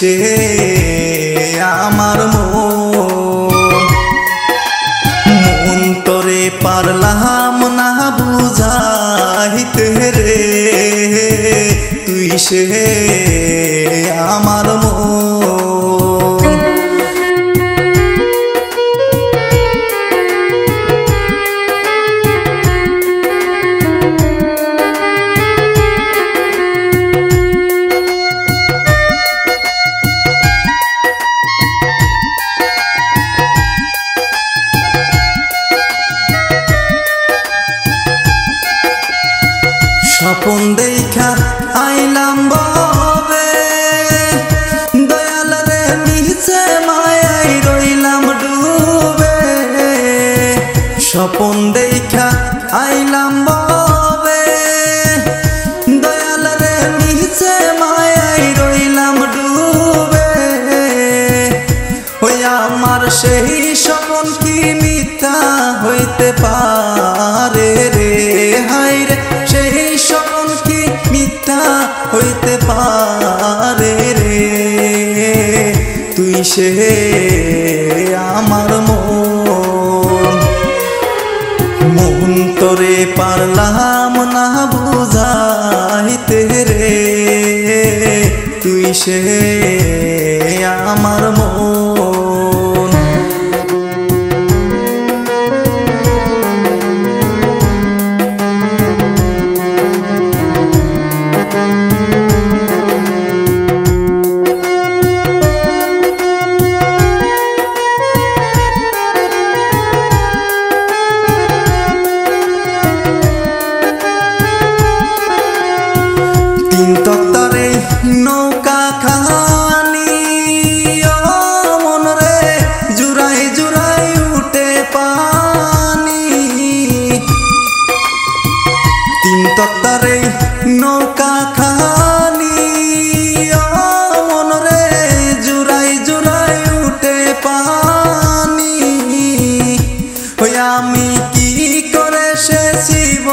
সে আমার মন তোরে পারলাম না বুঝাইতে রে, তুই সে আমার স্বপন দেখা আইলাম ববে দয়াল রে নিচে মায়াই রইলাম ডুবে। স্বপন দেখা আইলাম ববে দয়াল রে নিচে মায়াই রইলাম ডুবে। ওই আমার সেই স্বপন কি মিথ্যা হইতে পারে রে, হায় রে সেই স্বপন কি মিথ্যা হইতে পারে রে, তুই সে আমার মন তোরে পারলাম না বুঝাইতে রে, তুই সে আমার তিন তক্তারে নৌকা খানি মন রে জুড়াই জুড়াই উঠে পানি। তিন তক্তারে নৌকা খানি মন রে জুড়াই জুড়াই উঠে পানি। ওই আমি কি করে শেষিব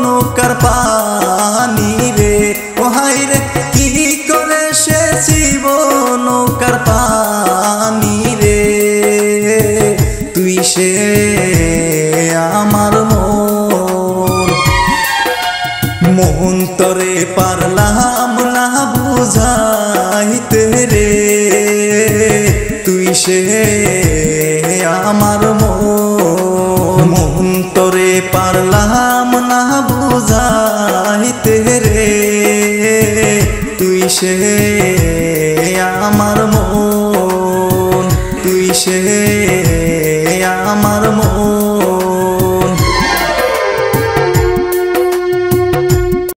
নৌকার পানি রে, ও হায় রে কি করে শেষিব নৌকার পানি রে, তুই সে আমার মন তোরে পারলাম না বুঝাইতে রে, তুই সে আমার মন তোরে পারলাম না বুঝাইতে রে, তুই সে আমার তুই সে